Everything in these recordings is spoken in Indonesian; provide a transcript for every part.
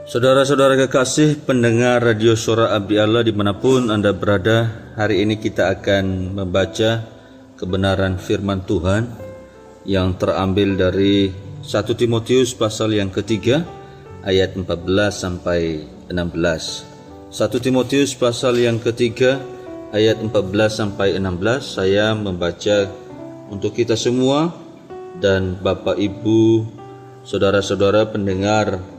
Saudara-saudara kekasih pendengar Radio Suara Abdi Allah dimanapun Anda berada, hari ini kita akan membaca kebenaran firman Tuhan yang terambil dari 1 Timotius pasal yang ketiga ayat 14 sampai 16. 1 Timotius pasal yang ketiga ayat 14 sampai 16 saya membaca untuk kita semua, dan Bapak Ibu, saudara-saudara pendengar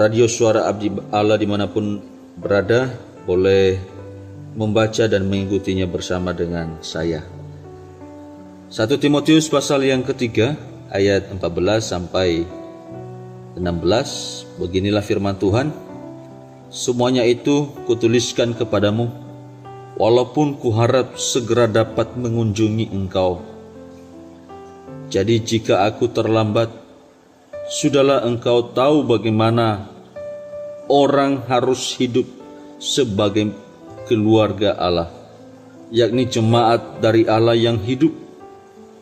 Radio Suara Abdi Allah dimanapun berada boleh membaca dan mengikutinya bersama dengan saya. 1 Timotius pasal yang ketiga ayat 14 sampai 16. Beginilah firman Tuhan. Semuanya itu kutuliskan kepadamu, walaupun kuharap segera dapat mengunjungi engkau. Jadi jika aku terlambat, sudahlah engkau tahu bagaimana orang harus hidup sebagai keluarga Allah, yakni jemaat dari Allah yang hidup,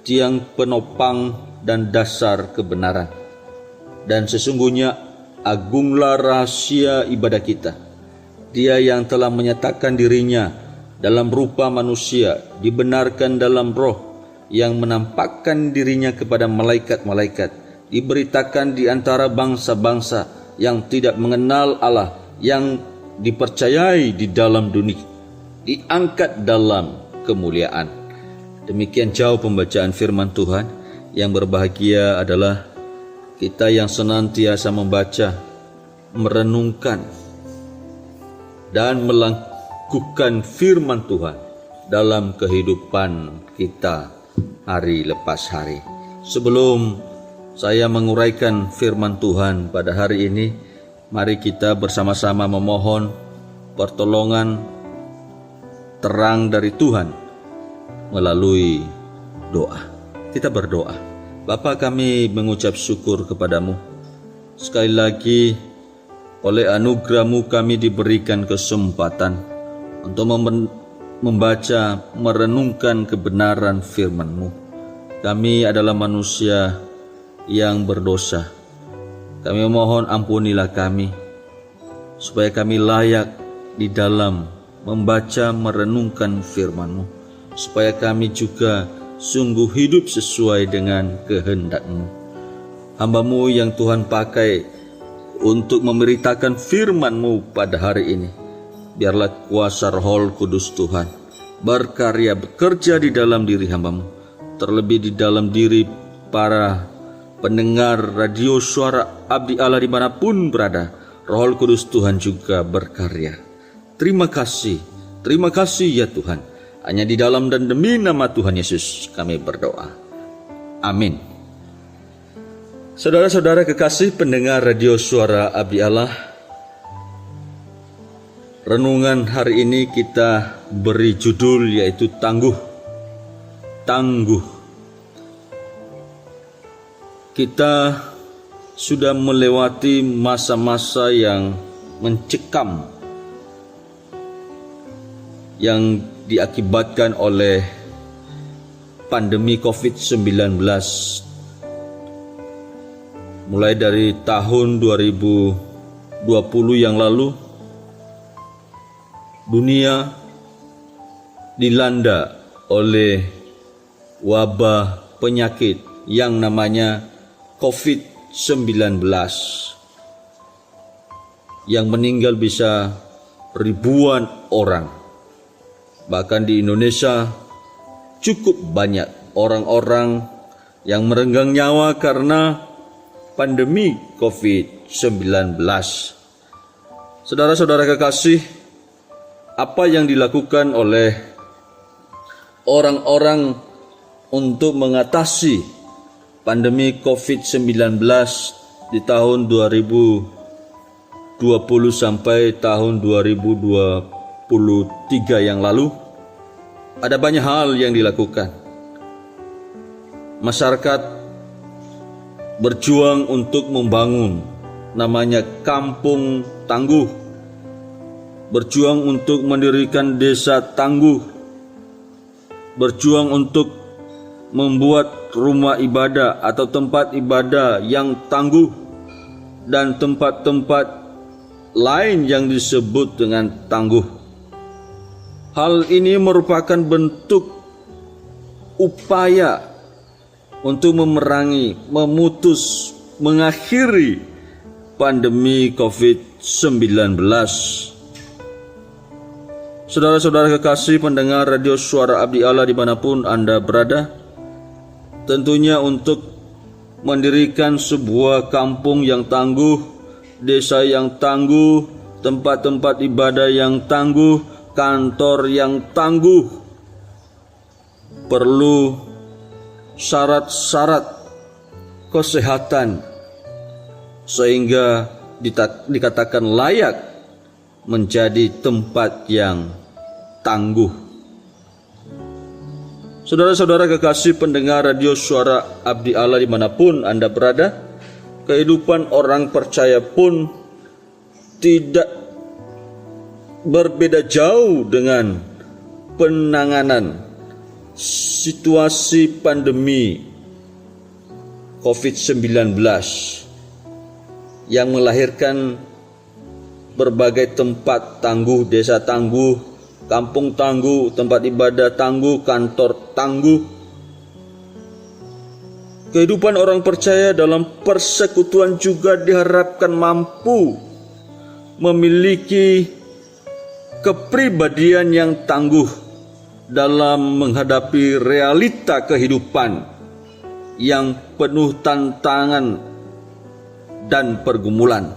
tiang penopang dan dasar kebenaran. Dan sesungguhnya agunglah rahasia ibadah kita. Dia yang telah menyatakan dirinya dalam rupa manusia, dibenarkan dalam roh, yang menampakkan dirinya kepada malaikat-malaikat, diberitakan di antara bangsa-bangsa yang tidak mengenal Allah, yang dipercayai di dalam dunia, diangkat dalam kemuliaan. Demikian jauh pembacaan firman Tuhan. Yang berbahagia adalah kita yang senantiasa membaca, merenungkan, dan melakukan firman Tuhan dalam kehidupan kita hari lepas hari. Sebelum saya menguraikan firman Tuhan pada hari ini, mari kita bersama-sama memohon pertolongan terang dari Tuhan melalui doa. Kita berdoa. Bapa, kami mengucap syukur kepadamu. Sekali lagi, oleh anugerah-Mu kami diberikan kesempatan untuk membaca, merenungkan kebenaran firman-Mu. Kami adalah manusia yang berdosa. Kami mohon ampunilah kami, supaya kami layak di dalam membaca, merenungkan firman-Mu, supaya kami juga sungguh hidup sesuai dengan kehendak-Mu. Hamba-Mu yang Tuhan pakai untuk memberitakan firman-Mu pada hari ini, biarlah kuasa Roh Kudus Tuhan berkarya, bekerja di dalam diri hamba-Mu, terlebih di dalam diri para pendengar Radio Suara Abdi Allah dimanapun berada. Roh Kudus Tuhan juga berkarya. Terima kasih ya Tuhan. Hanya di dalam dan demi nama Tuhan Yesus kami berdoa. Amin. Saudara-saudara kekasih pendengar Radio Suara Abdi Allah, renungan hari ini kita beri judul yaitu Tangguh. Tangguh. Kita sudah melewati masa-masa yang mencekam, yang diakibatkan oleh pandemi COVID-19. Mulai dari tahun 2020 yang lalu, dunia dilanda oleh wabah penyakit yang namanya COVID-19, yang meninggal bisa ribuan orang. Bahkan di Indonesia cukup banyak orang-orang yang merenggang nyawa karena pandemi COVID-19. Saudara-saudara kekasih, apa yang dilakukan oleh orang-orang untuk mengatasi pandemi COVID-19 di tahun 2020 sampai tahun 2023 yang lalu? Ada banyak hal yang dilakukan. Masyarakat berjuang untuk membangun namanya kampung tangguh, berjuang untuk mendirikan desa tangguh, berjuang untuk membuat rumah ibadah atau tempat ibadah yang tangguh, dan tempat-tempat lain yang disebut dengan tangguh. Hal ini merupakan bentuk upaya untuk memerangi, memutus, mengakhiri pandemi COVID-19. Saudara-saudara kekasih pendengar radio Suara Abdi Allah dimanapun Anda berada, tentunya untuk mendirikan sebuah kampung yang tangguh, desa yang tangguh, tempat-tempat ibadah yang tangguh, kantor yang tangguh, perlu syarat-syarat kesehatan sehingga dikatakan layak menjadi tempat yang tangguh. Saudara-saudara kekasih pendengar radio Suara Abdi Allah dimanapun Anda berada, kehidupan orang percaya pun tidak berbeda jauh dengan penanganan situasi pandemi COVID-19 yang melahirkan berbagai tempat tangguh, desa tangguh, kampung tangguh, tempat ibadah tangguh, kantor tangguh. Kehidupan orang percaya dalam persekutuan juga diharapkan mampu memiliki kepribadian yang tangguh dalam menghadapi realita kehidupan yang penuh tantangan dan pergumulan.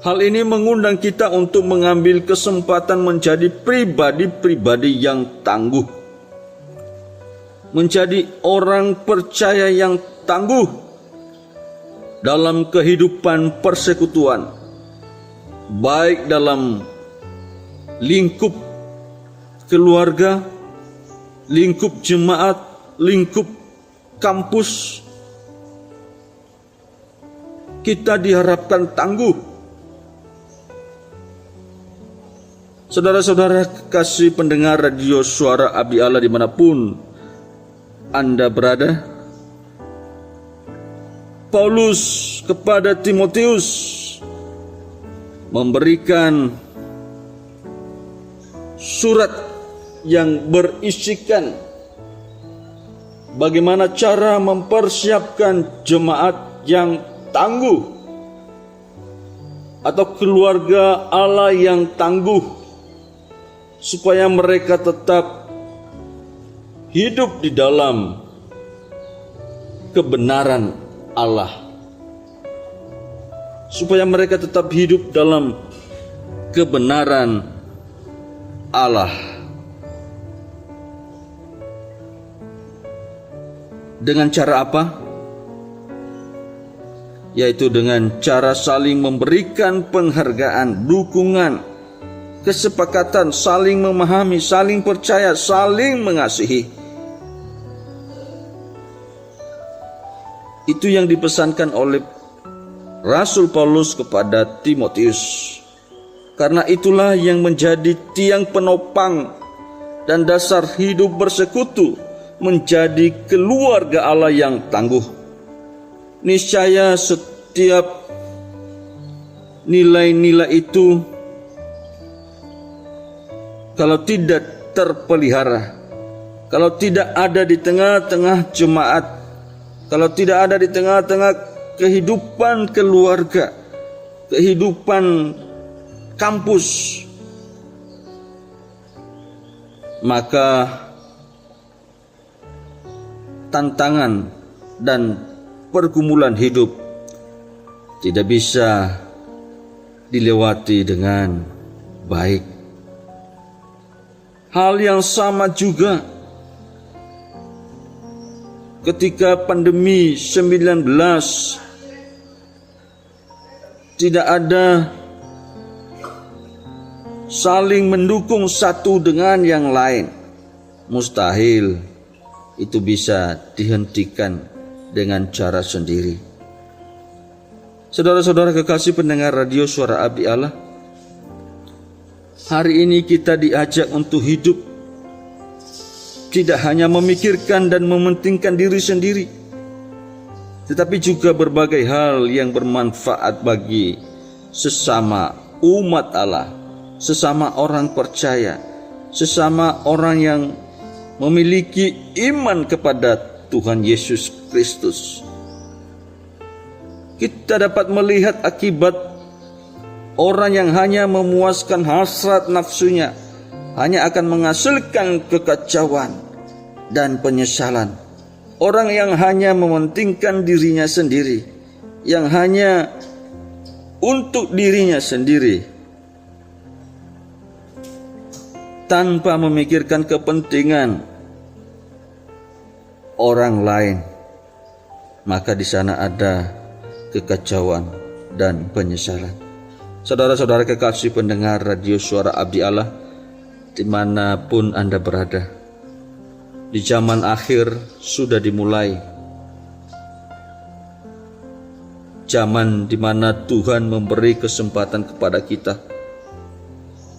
Hal ini mengundang kita untuk mengambil kesempatan menjadi pribadi-pribadi yang tangguh, menjadi orang percaya yang tangguh dalam kehidupan persekutuan, baik dalam lingkup keluarga, lingkup jemaat, lingkup kampus. Kita diharapkan tangguh. Saudara-saudara kasih pendengar radio Suara Abdi Allah dimanapun Anda berada, Paulus kepada Timotius memberikan surat yang berisikan bagaimana cara mempersiapkan jemaat yang tangguh atau keluarga Allah yang tangguh, supaya mereka tetap hidup di dalam kebenaran Allah, supaya mereka tetap hidup dalam kebenaran Allah. Dengan cara apa? Yaitu dengan cara saling memberikan penghargaan, dukungan, kesepakatan, saling memahami, saling percaya, saling mengasihi. Itu yang dipesankan oleh Rasul Paulus kepada Timotius. Karena itulah yang menjadi tiang penopang dan dasar hidup bersekutu menjadi keluarga Allah yang tangguh. Niscaya setiap nilai-nilai itu kalau tidak terpelihara, kalau tidak ada di tengah-tengah jemaat, kalau tidak ada di tengah-tengah kehidupan keluarga, kehidupan kampus, maka tantangan dan pergumulan hidup tidak bisa dilewati dengan baik. Hal yang sama juga ketika pandemi 19, tidak ada saling mendukung satu dengan yang lain. Mustahil itu bisa dihentikan dengan cara sendiri. Saudara-saudara kekasih pendengar radio Suara Abdi Allah, hari ini kita diajak untuk hidup tidak hanya memikirkan dan mementingkan diri sendiri, tetapi juga berbagai hal yang bermanfaat bagi sesama umat Allah, sesama orang percaya, sesama orang yang memiliki iman kepada Tuhan Yesus Kristus. Kita dapat melihat akibat orang yang hanya memuaskan hasrat nafsunya, hanya akan menghasilkan kekacauan dan penyesalan. Orang yang hanya mementingkan dirinya sendiri, yang hanya untuk dirinya sendiri, tanpa memikirkan kepentingan orang lain, maka di sana ada kekacauan dan penyesalan. Saudara-saudara kekasih pendengar radio Suara Abdi Allah, dimanapun Anda berada, di zaman akhir sudah dimulai. Zaman di mana Tuhan memberi kesempatan kepada kita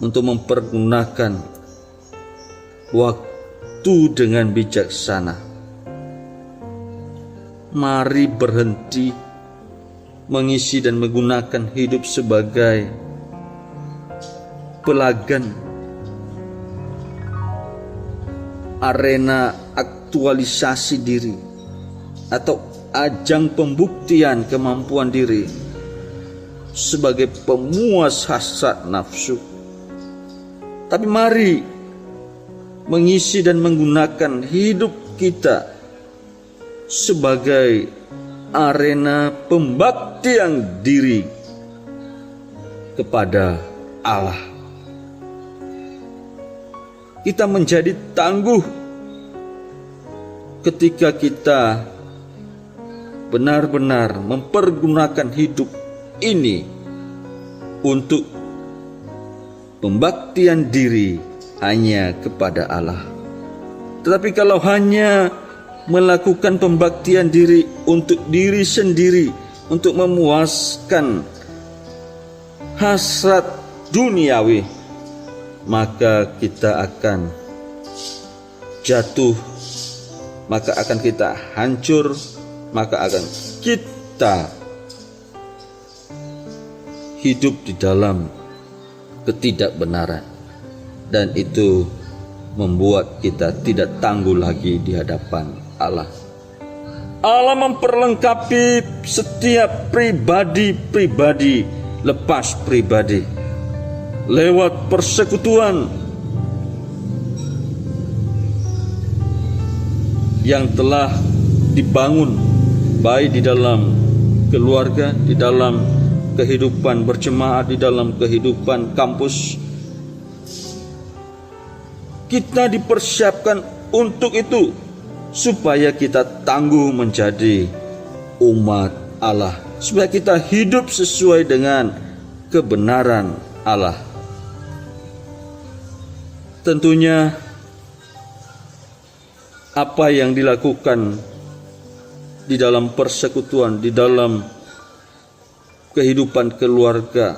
untuk mempergunakan waktu dengan bijaksana. Mari berhenti mengisi dan menggunakan hidup sebagai pelagan, arena aktualisasi diri, atau ajang pembuktian kemampuan diri sebagai pemuas hasrat nafsu. Tapi mari mengisi dan menggunakan hidup kita sebagai arena pembaktian diri kepada Allah. Kita menjadi tangguh ketika kita benar-benar mempergunakan hidup ini untuk pembaktian diri hanya kepada Allah. Tetapi kalau hanya melakukan pembaktian diri untuk diri sendiri, untuk memuaskan hasrat duniawi, maka kita akan jatuh, maka akan kita hancur, maka akan kita hidup di dalam ketidakbenaran, dan itu membuat kita tidak tangguh lagi di hadapan Allah. Allah memperlengkapi setiap pribadi lepas pribadi lewat persekutuan yang telah dibangun, baik di dalam keluarga, di dalam kehidupan berjemaat, di dalam kehidupan kampus. Kita dipersiapkan untuk itu, supaya kita tangguh menjadi umat Allah, supaya kita hidup sesuai dengan kebenaran Allah. Tentunya apa yang dilakukan di dalam persekutuan, di dalam kehidupan keluarga,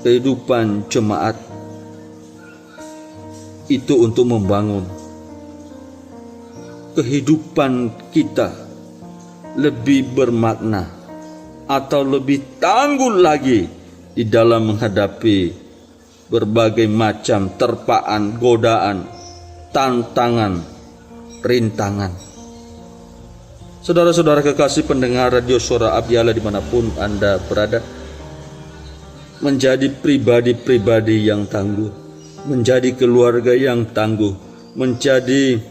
kehidupan jemaat, itu untuk membangun kehidupan kita lebih bermakna atau lebih tangguh lagi di dalam menghadapi berbagai macam terpaan, godaan, tantangan, rintangan. Saudara-saudara kekasih pendengar radio Suara Abdi Allah dimanapun Anda berada, menjadi pribadi-pribadi yang tangguh, menjadi keluarga yang tangguh, menjadi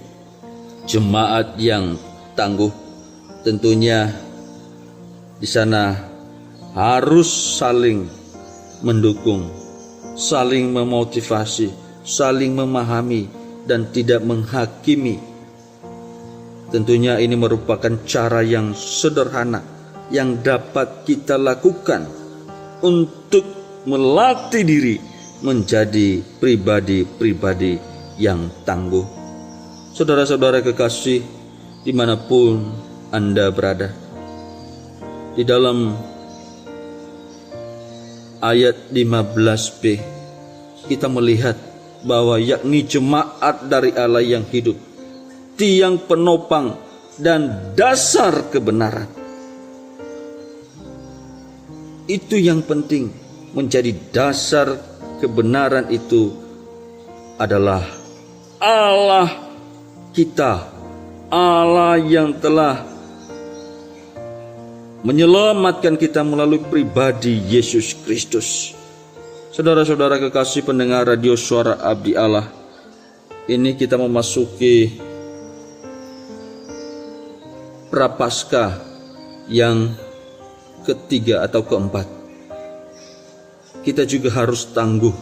jemaat yang tangguh, tentunya di sana harus saling mendukung, saling memotivasi, saling memahami, dan tidak menghakimi. Tentunya ini merupakan cara yang sederhana yang dapat kita lakukan untuk melatih diri menjadi pribadi-pribadi yang tangguh. Saudara-saudara kekasih dimanapun Anda berada, di dalam ayat 15b kita melihat bahwa yakni jemaat dari Allah yang hidup, tiang penopang dan dasar kebenaran. Itu yang penting. Menjadi dasar kebenaran itu adalah Allah kita, Allah yang telah menyelamatkan kita melalui pribadi Yesus Kristus. Saudara-saudara kekasih pendengar radio Suara Abdi Allah, ini kita memasuki Prapaskah yang ketiga atau keempat. Kita juga harus tangguh.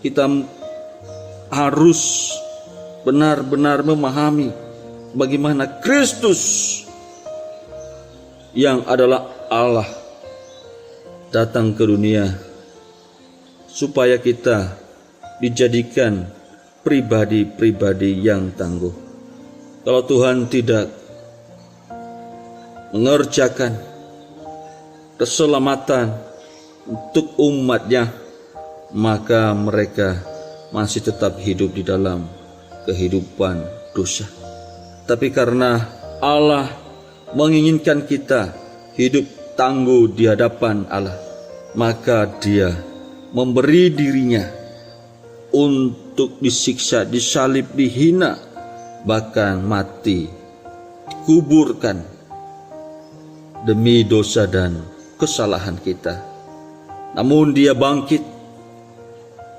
Kita harus benar-benar memahami bagaimana Kristus yang adalah Allah datang ke dunia supaya kita dijadikan pribadi-pribadi yang tangguh. Kalau Tuhan tidak mengerjakan keselamatan untuk umatnya, maka mereka masih tetap hidup di dalam kehidupan dosa. Tapi karena Allah menginginkan kita hidup tangguh di hadapan Allah, maka Dia memberi dirinya untuk disiksa, disalib, dihina, bahkan mati, dikuburkan demi dosa dan kesalahan kita. Namun Dia bangkit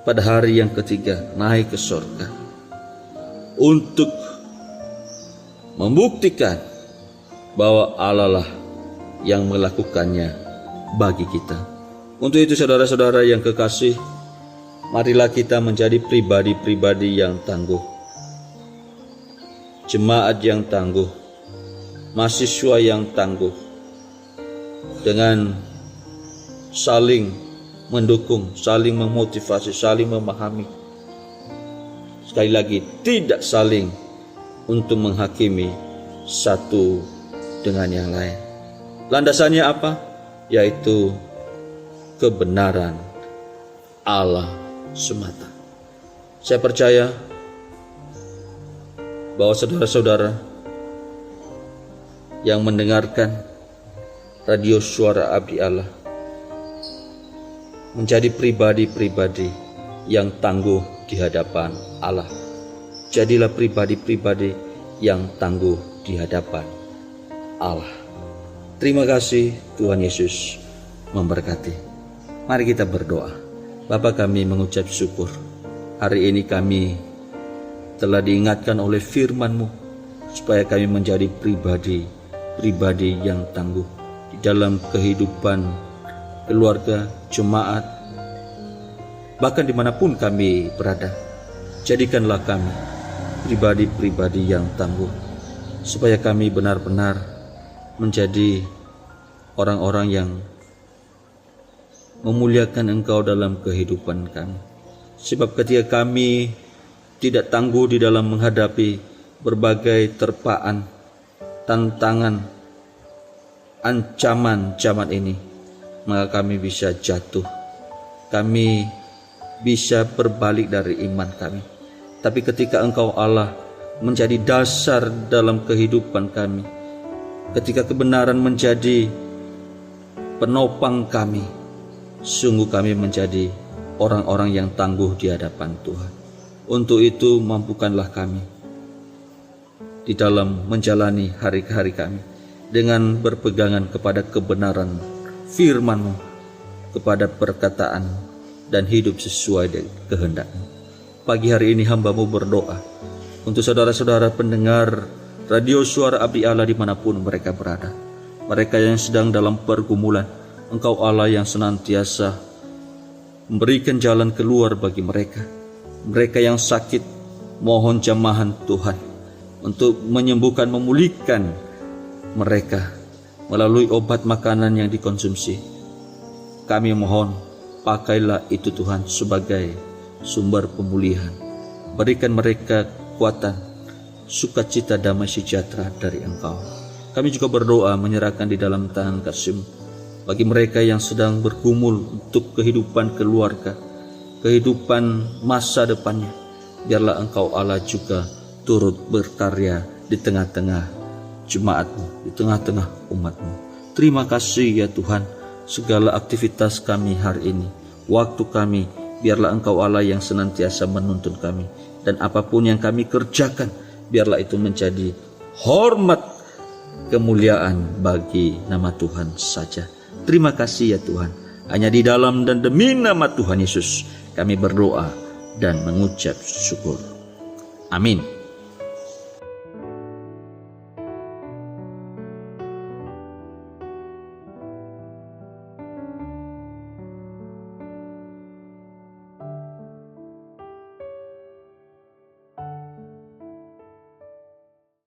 pada hari yang ketiga, naik ke surga untuk membuktikan bahwa Allah lah yang melakukannya bagi kita. Untuk itu saudara-saudara yang kekasih, marilah kita menjadi pribadi-pribadi yang tangguh, jemaat yang tangguh, mahasiswa yang tangguh, dengan saling mendukung, saling memotivasi, saling memahami. Sekali lagi, tidak saling untuk menghakimi satu dengan yang lain. Landasannya apa? Yaitu kebenaran Allah semata. Saya percaya bahwa saudara-saudara yang mendengarkan radio Suara Abdi Allah menjadi pribadi-pribadi yang tangguh di hadapan Allah. Jadilah pribadi-pribadi yang tangguh di hadapan Allah. Terima kasih, Tuhan Yesus memberkati. Mari kita berdoa. Bapa, kami mengucap syukur. Hari ini kami telah diingatkan oleh firman-Mu supaya kami menjadi pribadi yang tangguh di dalam kehidupan keluarga, jemaat, bahkan dimanapun kami berada. Jadikanlah kami pribadi-pribadi yang tangguh, supaya kami benar-benar menjadi orang-orang yang memuliakan Engkau dalam kehidupan kami. Sebab ketika kami tidak tangguh di dalam menghadapi berbagai terpaan, tantangan, ancaman zaman ini, maka kami bisa jatuh, kami bisa berbalik dari iman kami. Tapi ketika Engkau Allah menjadi dasar dalam kehidupan kami, ketika kebenaran menjadi penopang kami, sungguh kami menjadi orang-orang yang tangguh di hadapan Tuhan. Untuk itu mampukanlah kami di dalam menjalani hari-hari kami dengan berpegangan kepada kebenaran firman-Mu, kepada perkataan dan hidup sesuai dengan kehendak-Mu. Pagi hari ini hamba-Mu berdoa untuk saudara-saudara pendengar radio Suara Abdi Allah dimanapun mereka berada. Mereka yang sedang dalam pergumulan, Engkau Allah yang senantiasa memberikan jalan keluar bagi mereka. Mereka yang sakit, mohon jamahan Tuhan untuk menyembuhkan, memulihkan mereka melalui obat makanan yang dikonsumsi. Kami mohon, pakailah itu Tuhan sebagai sumber pemulihan. Berikan mereka kekuatan, sukacita, damai sejahtera dari Engkau. Kami juga berdoa menyerahkan di dalam tangan kasih-Mu bagi mereka yang sedang bergumul untuk kehidupan keluarga, kehidupan masa depannya. Biarlah Engkau Allah juga turut berkarya di tengah-tengah jemaat-Mu, di tengah-tengah umat-Mu. Terima kasih ya Tuhan, segala aktivitas kami hari ini, waktu kami, biarlah Engkau Allah yang senantiasa menuntun kami. Dan apapun yang kami kerjakan, biarlah itu menjadi hormat, kemuliaan bagi nama Tuhan saja. Terima kasih ya Tuhan. Hanya di dalam dan demi nama Tuhan Yesus kami berdoa dan mengucap syukur. Amin.